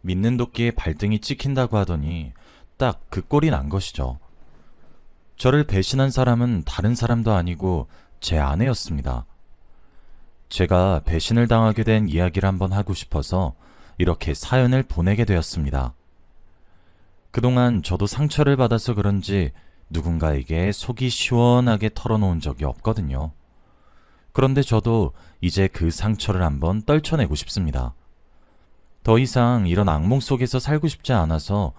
믿는 도끼에 발등이 찍힌다고 하더니 딱 그 꼴이 난 것이죠. 저를 배신한 사람은 다른 사람도 아니고 제 아내였습니다. 제가 배신을 당하게 된 이야기를 한번 하고 싶어서 이렇게 사연을 보내게 되었습니다. 그동안 저도 상처를 받아서 그런지 누군가에게 속이 시원하게 털어놓은 적이 없거든요. 그런데 저도 이제 그 상처를 한번 떨쳐내고 싶습니다. 더 이상 이런 악몽 속에서 살고 싶지 않아서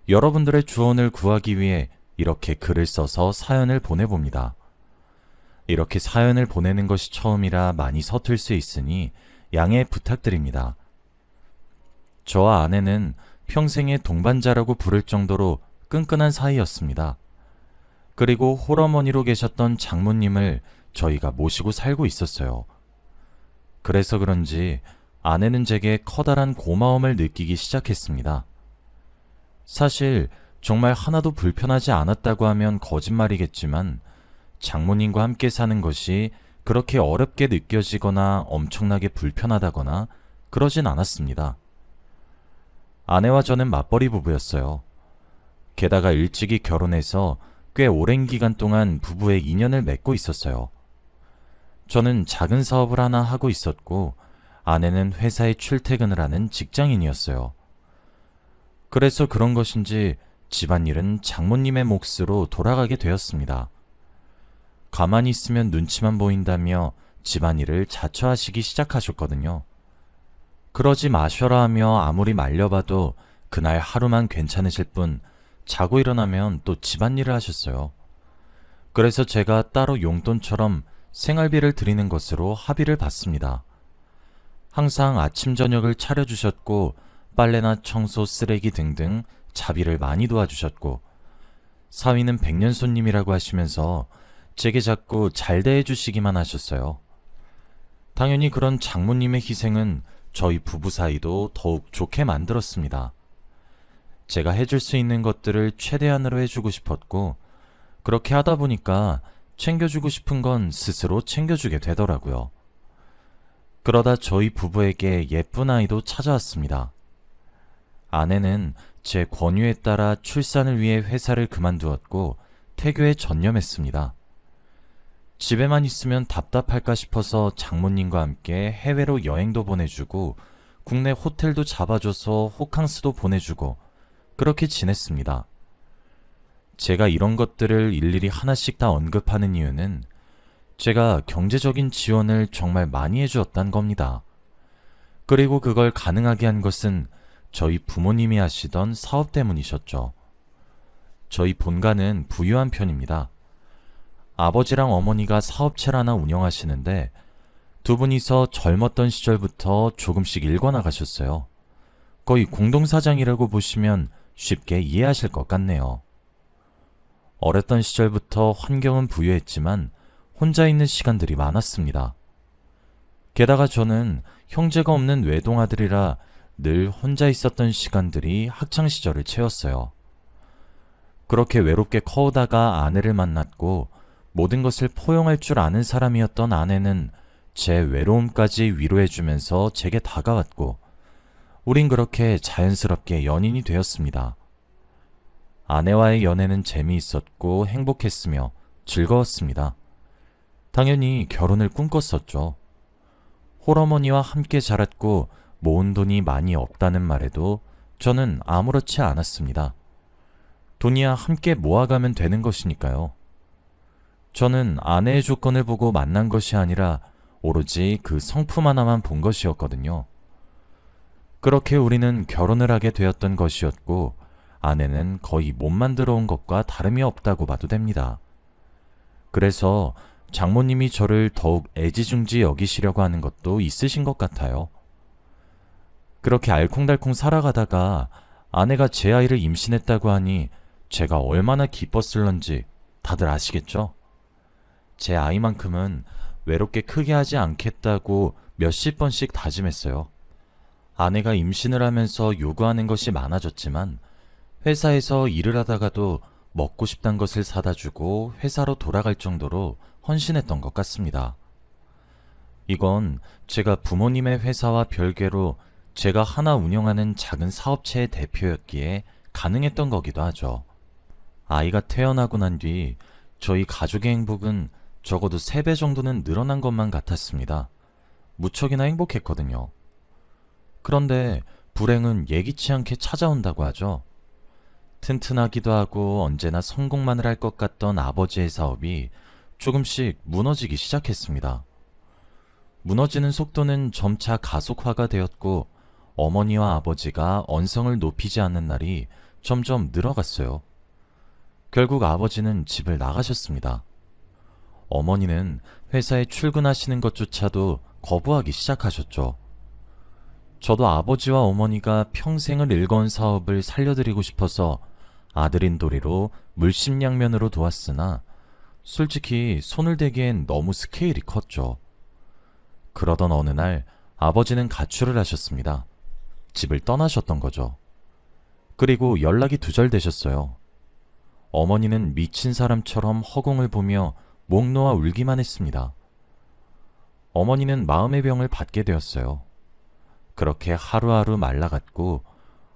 여러분들의 조언을 구하기 위해 이렇게 글을 써서 사연을 보내봅니다. 이렇게 사연을 보내는 것이 처음이라 많이 서툴 수 있으니 양해 부탁드립니다. 저와 아내는 평생의 동반자라고 부를 정도로 끈끈한 사이였습니다. 그리고 홀어머니로 계셨던 장모님을 저희가 모시고 살고 있었어요. 그래서 그런지 아내는 제게 커다란 고마움을 느끼기 시작했습니다. 사실 정말 하나도 불편하지 않았다고 하면 거짓말이겠지만 장모님과 함께 사는 것이 그렇게 어렵게 느껴지거나 엄청나게 불편하다거나 그러진 않았습니다. 아내와 저는 맞벌이 부부였어요. 게다가 일찍이 결혼해서 꽤 오랜 기간 동안 부부의 인연을 맺고 있었어요. 저는 작은 사업을 하나 하고 있었고 아내는 회사에 출퇴근을 하는 직장인이었어요. 그래서 그런 것인지 집안일은 장모님의 몫으로 돌아가게 되었습니다. 가만히 있으면 눈치만 보인다며 집안일을 자처하시기 시작하셨거든요. 그러지 마셔라 하며 아무리 말려봐도 그날 하루만 괜찮으실 뿐 자고 일어나면 또 집안일을 하셨어요. 그래서 제가 따로 용돈처럼 생활비를 드리는 것으로 합의를 봤습니다. 항상 아침 저녁을 차려주셨고 빨래나 청소, 쓰레기 등등 자비를 많이 도와주셨고 사위는 백년 손님이라고 하시면서 제게 자꾸 잘 대해주시기만 하셨어요. 당연히 그런 장모님의 희생은 저희 부부 사이도 더욱 좋게 만들었습니다. 제가 해줄 수 있는 것들을 최대한으로 해주고 싶었고 그렇게 하다 보니까 챙겨주고 싶은 건 스스로 챙겨주게 되더라고요. 그러다 저희 부부에게 예쁜 아이도 찾아왔습니다. 아내는 제 권유에 따라 출산을 위해 회사를 그만두었고 태교에 전념했습니다. 집에만 있으면 답답할까 싶어서 장모님과 함께 해외로 여행도 보내주고 국내 호텔도 잡아줘서 호캉스도 보내주고 그렇게 지냈습니다. 제가 이런 것들을 일일이 하나씩 다 언급하는 이유는 제가 경제적인 지원을 정말 많이 해주었단 겁니다. 그리고 그걸 가능하게 한 것은 저희 부모님이 하시던 사업 때문이셨죠. 저희 본가는 부유한 편입니다. 아버지랑 어머니가 사업체를 하나 운영하시는데 두 분이서 젊었던 시절부터 조금씩 일궈나가셨어요. 거의 공동사장이라고 보시면 쉽게 이해하실 것 같네요. 어렸던 시절부터 환경은 부유했지만 혼자 있는 시간들이 많았습니다. 게다가 저는 형제가 없는 외동아들이라 늘 혼자 있었던 시간들이 학창시절을 채웠어요. 그렇게 외롭게 커오다가 아내를 만났고 모든 것을 포용할 줄 아는 사람이었던 아내는 제 외로움까지 위로해주면서 제게 다가왔고 우린 그렇게 자연스럽게 연인이 되었습니다. 아내와의 연애는 재미있었고 행복했으며 즐거웠습니다. 당연히 결혼을 꿈꿨었죠. 홀어머니와 함께 자랐고 모은 돈이 많이 없다는 말에도 저는 아무렇지 않았습니다. 돈이야 함께 모아가면 되는 것이니까요. 저는 아내의 조건을 보고 만난 것이 아니라 오로지 그 성품 하나만 본 것이었거든요. 그렇게 우리는 결혼을 하게 되었던 것이었고 아내는 거의 못 만들어 온 것과 다름이 없다고 봐도 됩니다. 그래서 장모님이 저를 더욱 애지중지 여기시려고 하는 것도 있으신 것 같아요. 그렇게 알콩달콩 살아가다가 아내가 제 아이를 임신했다고 하니 제가 얼마나 기뻤을런지 다들 아시겠죠? 제 아이만큼은 외롭게 크게 하지 않겠다고 몇십 번씩 다짐했어요. 아내가 임신을 하면서 요구하는 것이 많아졌지만 회사에서 일을 하다가도 먹고 싶단 것을 사다 주고 회사로 돌아갈 정도로 헌신했던 것 같습니다. 이건 제가 부모님의 회사와 별개로 제가 하나 운영하는 작은 사업체의 대표였기에 가능했던 거기도 하죠. 아이가 태어나고 난 뒤 저희 가족의 행복은 적어도 3배 정도는 늘어난 것만 같았습니다. 무척이나 행복했거든요. 그런데 불행은 예기치 않게 찾아온다고 하죠. 튼튼하기도 하고 언제나 성공만을 할 것 같던 아버지의 사업이 조금씩 무너지기 시작했습니다. 무너지는 속도는 점차 가속화가 되었고 어머니와 아버지가 언성을 높이지 않는 날이 점점 늘어갔어요. 결국 아버지는 집을 나가셨습니다. 어머니는 회사에 출근하시는 것조차도 거부하기 시작하셨죠. 저도 아버지와 어머니가 평생을 일궈온 사업을 살려드리고 싶어서 아들인 도리로 물심양면으로 도왔으나 솔직히 손을 대기엔 너무 스케일이 컸죠. 그러던 어느 날 아버지는 가출을 하셨습니다. 집을 떠나셨던 거죠. 그리고 연락이 두절되셨어요. 어머니는 미친 사람처럼 허공을 보며 목 놓아 울기만 했습니다. 어머니는 마음의 병을 받게 되었어요. 그렇게 하루하루 말라갔고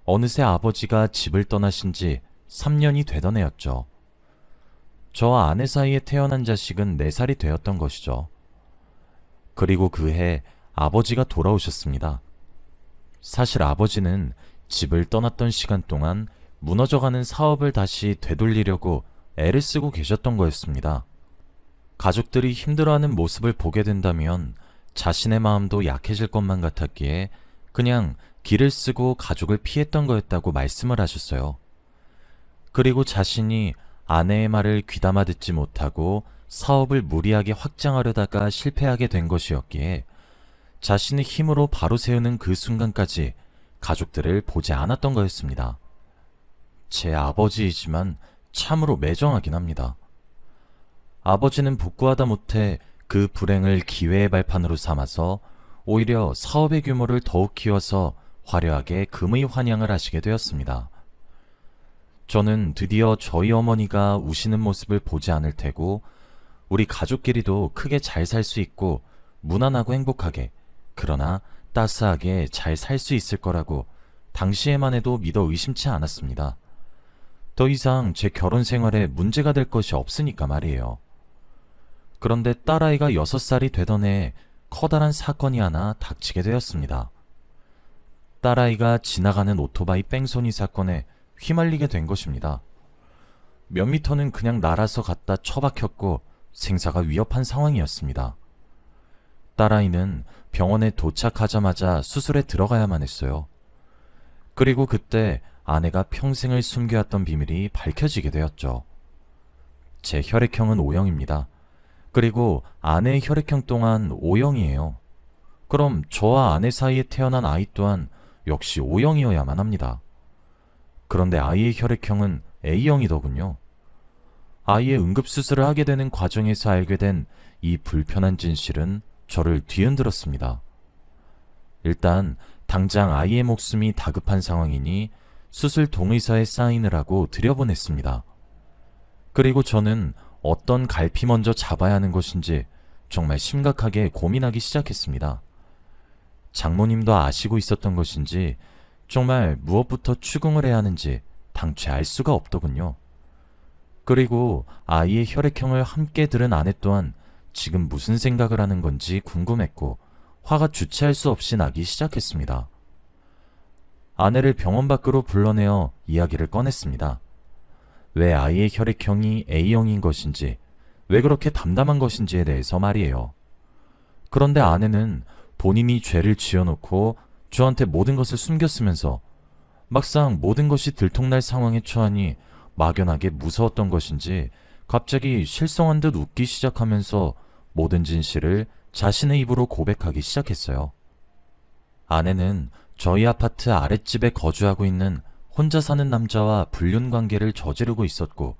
어느새 아버지가 집을 떠나신 지 3년이 되던 해였죠. 저와 아내 사이에 태어난 자식은 4살이 되었던 것이죠. 그리고 그 해 아버지가 돌아오셨습니다. 사실 아버지는 집을 떠났던 시간 동안 무너져가는 사업을 다시 되돌리려고 애를 쓰고 계셨던 거였습니다. 가족들이 힘들어하는 모습을 보게 된다면 자신의 마음도 약해질 것만 같았기에 그냥 길을 쓰고 가족을 피했던 거였다고 말씀을 하셨어요. 그리고 자신이 아내의 말을 귀담아 듣지 못하고 사업을 무리하게 확장하려다가 실패하게 된 것이었기에 자신의 힘으로 바로 세우는 그 순간까지 가족들을 보지 않았던 거였습니다. 제 아버지이지만 참으로 매정하긴 합니다. 아버지는 복구하다 못해 그 불행을 기회의 발판으로 삼아서 오히려 사업의 규모를 더욱 키워서 화려하게 금의 환영을 하시게 되었습니다. 저는 드디어 저희 어머니가 우시는 모습을 보지 않을 테고 우리 가족끼리도 크게 잘 살 수 있고 무난하고 행복하게, 그러나 따스하게 잘 살 수 있을 거라고 당시에만 해도 믿어 의심치 않았습니다. 더 이상 제 결혼 생활에 문제가 될 것이 없으니까 말이에요. 그런데 딸아이가 6살이 되던 해에 커다란 사건이 하나 닥치게 되었습니다. 딸아이가 지나가는 오토바이 뺑소니 사건에 휘말리게 된 것입니다. 몇 미터는 그냥 날아서 갔다 처박혔고 생사가 위협한 상황이었습니다. 딸아이는 병원에 도착하자마자 수술에 들어가야만 했어요. 그리고 그때 아내가 평생을 숨겨왔던 비밀이 밝혀지게 되었죠. 제 혈액형은 O형입니다. 그리고 아내의 혈액형 또한 O형이에요. 그럼 저와 아내 사이에 태어난 아이 또한 역시 O형이어야만 합니다. 그런데 아이의 혈액형은 A형이더군요. 아이의 응급수술을 하게 되는 과정에서 알게 된 이 불편한 진실은 저를 뒤흔들었습니다. 일단 당장 아이의 목숨이 다급한 상황이니 수술 동의서에 사인을 하고 들여보냈습니다. 그리고 저는 어떤 갈피 먼저 잡아야 하는 것인지 정말 심각하게 고민하기 시작했습니다. 장모님도 아시고 있었던 것인지 정말 무엇부터 추궁을 해야 하는지 당최 알 수가 없더군요. 그리고 아이의 혈액형을 함께 들은 아내 또한 지금 무슨 생각을 하는 건지 궁금했고 화가 주체할 수 없이 나기 시작했습니다. 아내를 병원 밖으로 불러내어 이야기를 꺼냈습니다. 왜 아이의 혈액형이 A형인 것인지, 왜 그렇게 담담한 것인지에 대해서 말이에요. 그런데 아내는 본인이 죄를 지어놓고 저한테 모든 것을 숨겼으면서 막상 모든 것이 들통날 상황에 처하니 막연하게 무서웠던 것인지 갑자기 실성한 듯 웃기 시작하면서 모든 진실을 자신의 입으로 고백하기 시작했어요. 아내는 저희 아파트 아랫집에 거주하고 있는 혼자 사는 남자와 불륜 관계를 저지르고 있었고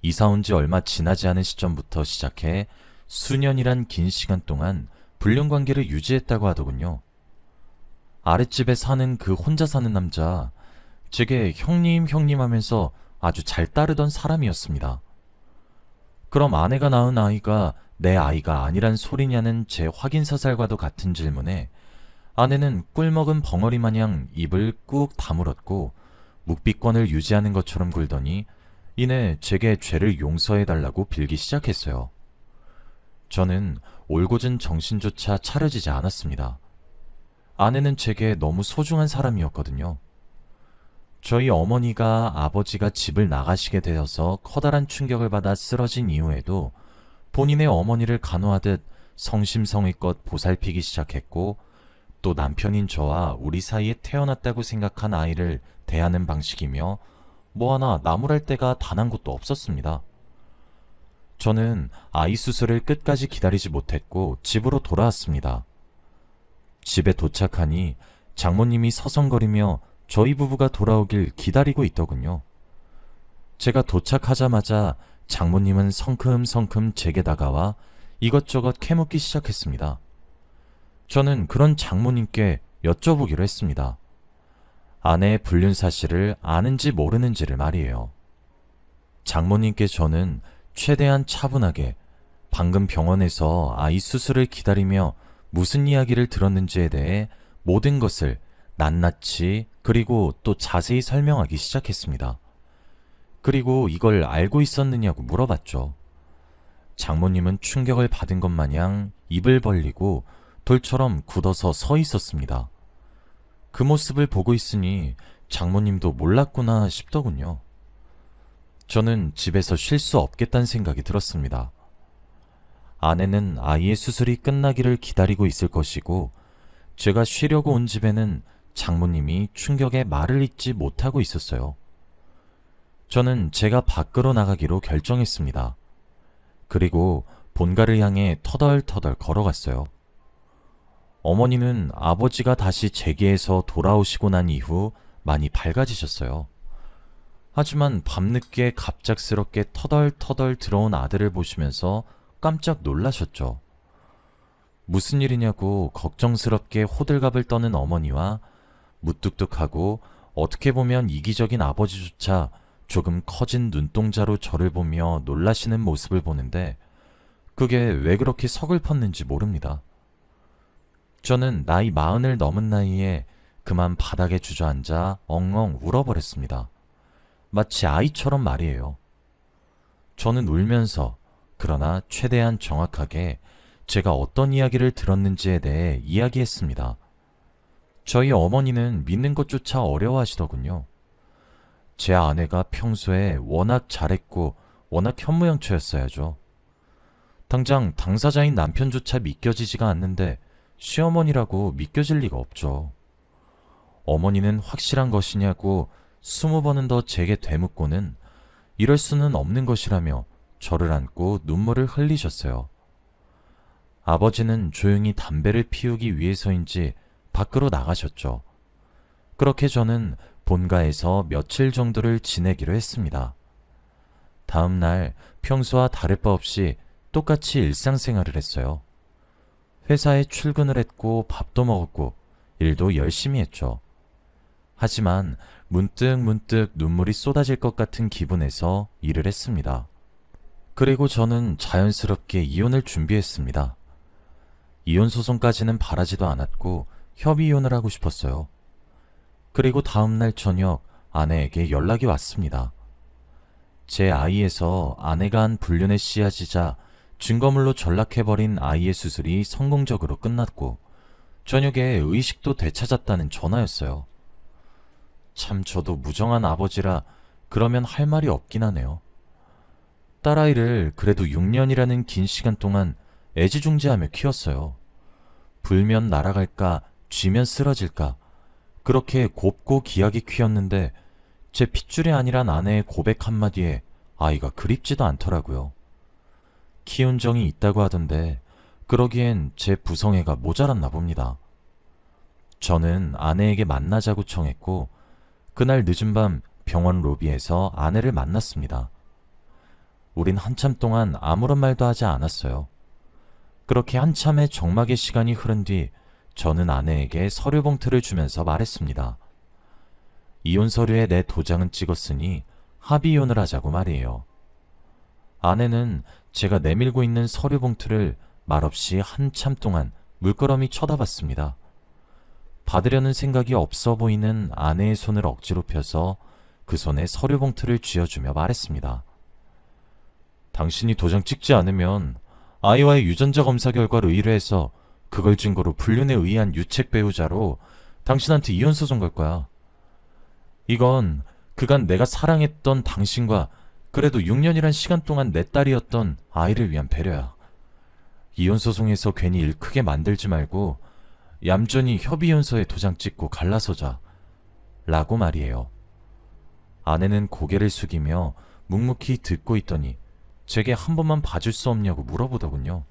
이사 온 지 얼마 지나지 않은 시점부터 시작해 수년이란 긴 시간 동안 불륜 관계를 유지했다고 하더군요. 아랫집에 사는 그 혼자 사는 남자, 제게 형님 하면서 아주 잘 따르던 사람이었습니다. 그럼 아내가 낳은 아이가 내 아이가 아니란 소리냐는 제 확인사살과도 같은 질문에 아내는 꿀먹은 벙어리 마냥 입을 꾹 다물었고 묵비권을 유지하는 것처럼 굴더니 이내 제게 죄를 용서해달라고 빌기 시작했어요. 저는 올곧은 정신조차 차려지지 않았습니다. 아내는 제게 너무 소중한 사람이었거든요. 저희 어머니가 아버지가 집을 나가시게 되어서 커다란 충격을 받아 쓰러진 이후에도 본인의 어머니를 간호하듯 성심성의껏 보살피기 시작했고 또 남편인 저와 우리 사이에 태어났다고 생각한 아이를 대하는 방식이며 뭐 하나 나무랄 데가 단 한 곳도 없었습니다. 저는 아이 수술을 끝까지 기다리지 못했고 집으로 돌아왔습니다. 집에 도착하니 장모님이 서성거리며 저희 부부가 돌아오길 기다리고 있더군요. 제가 도착하자마자 장모님은 성큼성큼 제게 다가와 이것저것 캐묻기 시작했습니다. 저는 그런 장모님께 여쭤보기로 했습니다. 아내의 불륜 사실을 아는지 모르는지를 말이에요. 장모님께 저는 최대한 차분하게 방금 병원에서 아이 수술을 기다리며 무슨 이야기를 들었는지에 대해 모든 것을 낱낱이 그리고 또 자세히 설명하기 시작했습니다. 그리고 이걸 알고 있었느냐고 물어봤죠. 장모님은 충격을 받은 것 마냥 입을 벌리고 돌처럼 굳어서 서 있었습니다. 그 모습을 보고 있으니 장모님도 몰랐구나 싶더군요. 저는 집에서 쉴 수 없겠다는 생각이 들었습니다. 아내는 아이의 수술이 끝나기를 기다리고 있을 것이고 제가 쉬려고 온 집에는 장모님이 충격에 말을 잇지 못하고 있었어요. 저는 제가 밖으로 나가기로 결정했습니다. 그리고 본가를 향해 터덜터덜 걸어갔어요. 어머니는 아버지가 다시 재기에서 돌아오시고 난 이후 많이 밝아지셨어요. 하지만 밤늦게 갑작스럽게 터덜터덜 들어온 아들을 보시면서 깜짝 놀라셨죠. 무슨 일이냐고 걱정스럽게 호들갑을 떠는 어머니와 무뚝뚝하고 어떻게 보면 이기적인 아버지조차 조금 커진 눈동자로 저를 보며 놀라시는 모습을 보는데 그게 왜 그렇게 서글펐는지 모릅니다. 저는 나이 40을 넘은 나이에 그만 바닥에 주저앉아 엉엉 울어버렸습니다. 마치 아이처럼 말이에요. 저는 울면서 그러나 최대한 정확하게 제가 어떤 이야기를 들었는지에 대해 이야기했습니다. 저희 어머니는 믿는 것조차 어려워하시더군요. 제 아내가 평소에 워낙 잘했고 워낙 현모양처였어야죠. 당장 당사자인 남편조차 믿겨지지가 않는데 시어머니라고 믿겨질 리가 없죠. 어머니는 확실한 것이냐고 20번은 더 제게 되묻고는 이럴 수는 없는 것이라며 저를 안고 눈물을 흘리셨어요. 아버지는 조용히 담배를 피우기 위해서인지 밖으로 나가셨죠. 그렇게 저는 본가에서 며칠 정도를 지내기로 했습니다. 다음 날 평소와 다를 바 없이 똑같이 일상생활을 했어요. 회사에 출근을 했고 밥도 먹었고 일도 열심히 했죠. 하지만 문득 눈물이 쏟아질 것 같은 기분에서 일을 했습니다. 그리고 저는 자연스럽게 이혼을 준비했습니다. 이혼 소송까지는 바라지도 않았고 협의 이혼을 하고 싶었어요. 그리고 다음날 저녁 아내에게 연락이 왔습니다. 제 아이에서 아내가 한 불륜에 씨앗이자 증거물로 전락해버린 아이의 수술이 성공적으로 끝났고 저녁에 의식도 되찾았다는 전화였어요. 참 저도 무정한 아버지라 그러면 할 말이 없긴 하네요. 딸아이를 그래도 6년이라는 긴 시간 동안 애지중지하며 키웠어요. 불면 날아갈까 쥐면 쓰러질까 그렇게 곱고 귀하게 키웠는데 제 핏줄이 아니란 아내의 고백 한마디에 아이가 그립지도 않더라고요. 키운 정이 있다고 하던데 그러기엔 제 부성애가 모자랐나 봅니다. 저는 아내에게 만나자고 청했고 그날 늦은 밤 병원 로비에서 아내를 만났습니다. 우린 한참 동안 아무런 말도 하지 않았어요. 그렇게 한참의 적막의 시간이 흐른 뒤 저는 아내에게 서류 봉투를 주면서 말했습니다. 이혼 서류에 내 도장은 찍었으니 합의 이혼을 하자고 말이에요. 아내는 제가 내밀고 있는 서류 봉투를 말없이 한참 동안 물끄러미 쳐다봤습니다. 받으려는 생각이 없어 보이는 아내의 손을 억지로 펴서 그 손에 서류 봉투를 쥐어주며 말했습니다. 당신이 도장 찍지 않으면 아이와의 유전자 검사 결과를 의뢰해서 그걸 증거로 불륜에 의한 유책 배우자로 당신한테 이혼 소송 걸 거야. 이건 그간 내가 사랑했던 당신과 그래도 6년이란 시간 동안 내 딸이었던 아이를 위한 배려야. 이혼 소송에서 괜히 일 크게 만들지 말고 얌전히 협의연서에 도장 찍고 갈라서자. 라고 말이에요. 아내는 고개를 숙이며 묵묵히 듣고 있더니 제게 한 번만 봐줄 수 없냐고 물어보더군요.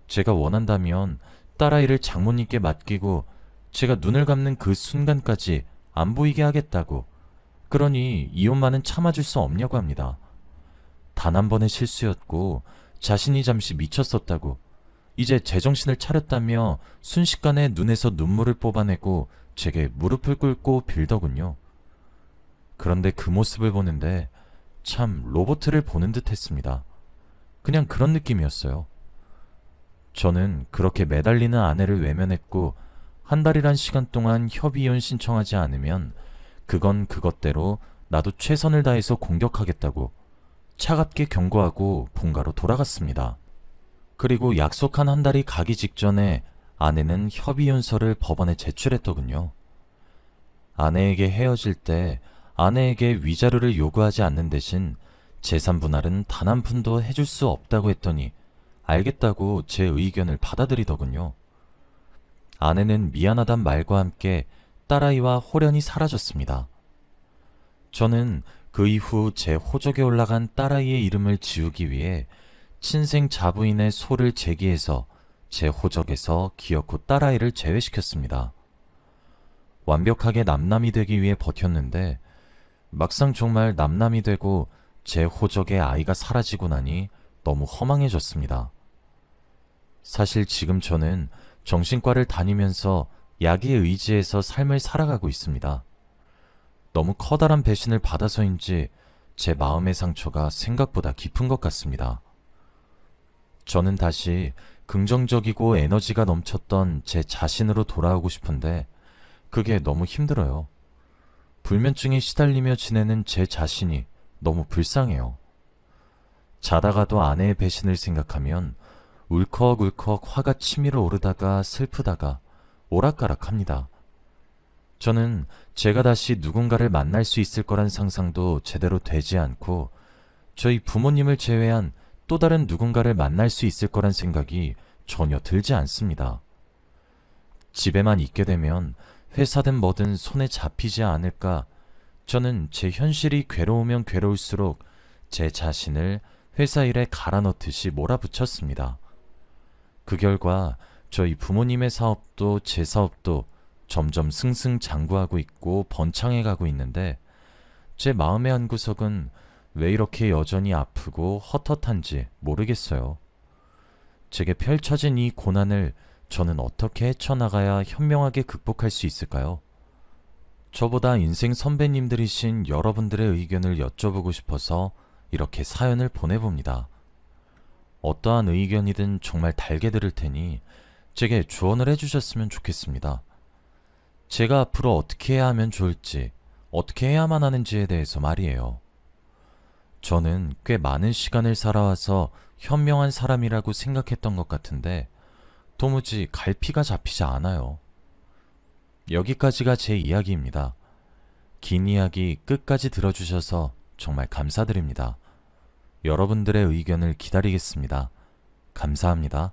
제가 원한다면 딸아이를 장모님께 맡기고 제가 눈을 감는 그 순간까지 안 보이게 하겠다고, 그러니 이혼만은 참아줄 수 없냐고 합니다. 단 한 번의 실수였고 자신이 잠시 미쳤었다고, 이제 제정신을 차렸다며 순식간에 눈에서 눈물을 뽑아내고 제게 무릎을 꿇고 빌더군요. 그런데 그 모습을 보는데 참 로봇을 보는 듯 했습니다. 그냥 그런 느낌이었어요. 저는 그렇게 매달리는 아내를 외면했고 한 달이란 시간 동안 협의이혼 신청하지 않으면 그건 그것대로 나도 최선을 다해서 공격하겠다고 차갑게 경고하고 본가로 돌아갔습니다. 그리고 약속한 한 달이 가기 직전에 아내는 협의이혼서를 법원에 제출했더군요. 아내에게 헤어질 때 아내에게 위자료를 요구하지 않는 대신 재산 분할은 단 한 푼도 해줄 수 없다고 했더니 알겠다고 제 의견을 받아들이더군요. 아내는 미안하단 말과 함께 딸아이와 홀연히 사라졌습니다. 저는 그 이후 제 호적에 올라간 딸아이의 이름을 지우기 위해 친생 자부인의 소를 제기해서 제 호적에서 기어코 딸아이를 제외시켰습니다. 완벽하게 남남이 되기 위해 버텼는데 막상 정말 남남이 되고 제 호적에 아이가 사라지고 나니 너무 허망해졌습니다. 사실 지금 저는 정신과를 다니면서 약에 의지해서 삶을 살아가고 있습니다. 너무 커다란 배신을 받아서인지 제 마음의 상처가 생각보다 깊은 것 같습니다. 저는 다시 긍정적이고 에너지가 넘쳤던 제 자신으로 돌아오고 싶은데 그게 너무 힘들어요. 불면증에 시달리며 지내는 제 자신이 너무 불쌍해요. 자다가도 아내의 배신을 생각하면 울컥울컥 화가 치밀어 오르다가 슬프다가 오락가락합니다. 저는 제가 다시 누군가를 만날 수 있을 거란 상상도 제대로 되지 않고 저희 부모님을 제외한 또 다른 누군가를 만날 수 있을 거란 생각이 전혀 들지 않습니다. 집에만 있게 되면 회사든 뭐든 손에 잡히지 않을까, 저는 제 현실이 괴로우면 괴로울수록 제 자신을 회사 일에 갈아 넣듯이 몰아붙였습니다. 그 결과 저희 부모님의 사업도 제 사업도 점점 승승장구하고 있고 번창해 가고 있는데 제 마음의 한구석은 왜 이렇게 여전히 아프고 헛헛한지 모르겠어요. 제게 펼쳐진 이 고난을 저는 어떻게 헤쳐나가야 현명하게 극복할 수 있을까요? 저보다 인생 선배님들이신 여러분들의 의견을 여쭤보고 싶어서 이렇게 사연을 보내봅니다. 어떠한 의견이든 정말 달게 들을 테니 제게 조언을 해주셨으면 좋겠습니다. 제가 앞으로 어떻게 해야 하면 좋을지, 어떻게 해야만 하는지에 대해서 말이에요. 저는 꽤 많은 시간을 살아와서 현명한 사람이라고 생각했던 것 같은데 도무지 갈피가 잡히지 않아요. 여기까지가 제 이야기입니다. 긴 이야기 끝까지 들어주셔서 정말 감사드립니다. 여러분들의 의견을 기다리겠습니다. 감사합니다.